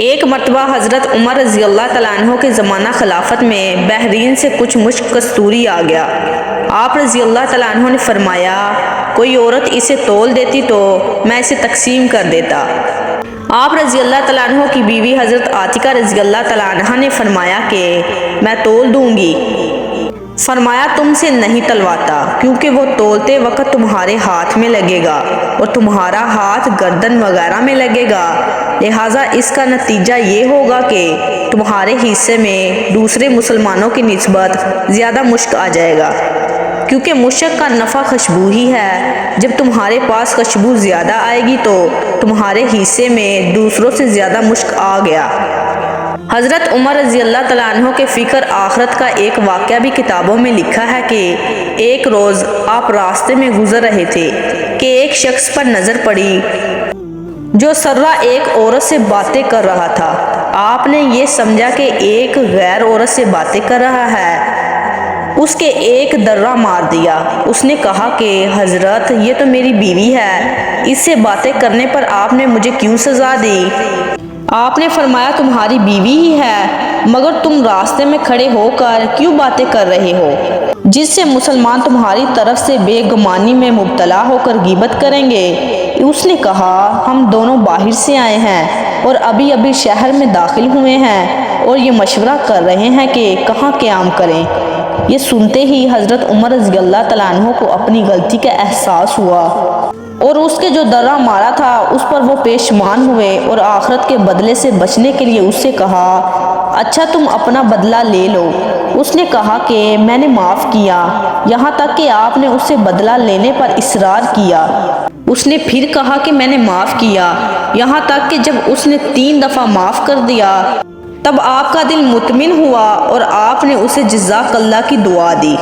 ایک مرتبہ حضرت عمر رضی اللہ تعالیٰ عنہ کے زمانہ خلافت میں بحرین سے کچھ مشک کستوری آ گیا۔ آپ رضی اللہ تعالیٰ عنہ نے فرمایا، کوئی عورت اسے تول دیتی تو میں اسے تقسیم کر دیتا۔ آپ رضی اللہ تعالیٰ عنہ کی بیوی حضرت عاتکہ رضی اللہ تعالیٰ عنہ نے فرمایا کہ میں تول دوں گی۔ فرمایا تم سے نہیں تلواتا، کیونکہ وہ تولتے وقت تمہارے ہاتھ میں لگے گا اور تمہارا ہاتھ گردن وغیرہ میں لگے گا، لہٰذا اس کا نتیجہ یہ ہوگا کہ تمہارے حصے میں دوسرے مسلمانوں کی نسبت زیادہ مشک آ جائے گا، کیونکہ مشک کا نفع خوشبو ہی ہے۔ جب تمہارے پاس خوشبو زیادہ آئے گی تو تمہارے حصے میں دوسروں سے زیادہ مشک آ گیا۔ حضرت عمر رضی اللہ تعالیٰ عنہ کے فکر آخرت کا ایک واقعہ بھی کتابوں میں لکھا ہے کہ ایک روز آپ راستے میں گزر رہے تھے کہ ایک شخص پر نظر پڑی جو سرہ ایک عورت سے باتیں کر رہا تھا۔ آپ نے یہ سمجھا کہ ایک غیر عورت سے باتیں کر رہا ہے، اس کے ایک درہ مار دیا۔ اس نے کہا کہ حضرت یہ تو میری بیوی ہے، اس سے باتیں کرنے پر آپ نے مجھے کیوں سزا دی؟ آپ نے فرمایا تمہاری بیوی ہی ہے، مگر تم راستے میں کھڑے ہو کر کیوں باتیں کر رہے ہو، جس سے مسلمان تمہاری طرف سے بے گمانی میں مبتلا ہو کر غیبت کریں گے؟ اس نے کہا ہم دونوں باہر سے آئے ہیں اور ابھی ابھی شہر میں داخل ہوئے ہیں اور یہ مشورہ کر رہے ہیں کہ کہاں قیام کریں۔ یہ سنتے ہی حضرت عمر رضی اللہ تعالیٰ عنہ کو اپنی غلطی کا احساس ہوا اور اس کے جو درہ مارا تھا اس پر وہ پشیمان ہوئے اور آخرت کے بدلے سے بچنے کے لیے اس سے کہا اچھا تم اپنا بدلہ لے لو۔ اس نے کہا کہ میں نے معاف کیا، یہاں تک کہ آپ نے اس سے بدلہ لینے پر اصرار کیا۔ اس نے پھر کہا کہ میں نے معاف کیا، یہاں تک کہ جب اس نے 3 دفعہ معاف کر دیا تب آپ کا دل مطمئن ہوا اور آپ نے اسے جزاک اللہ کی دعا دی۔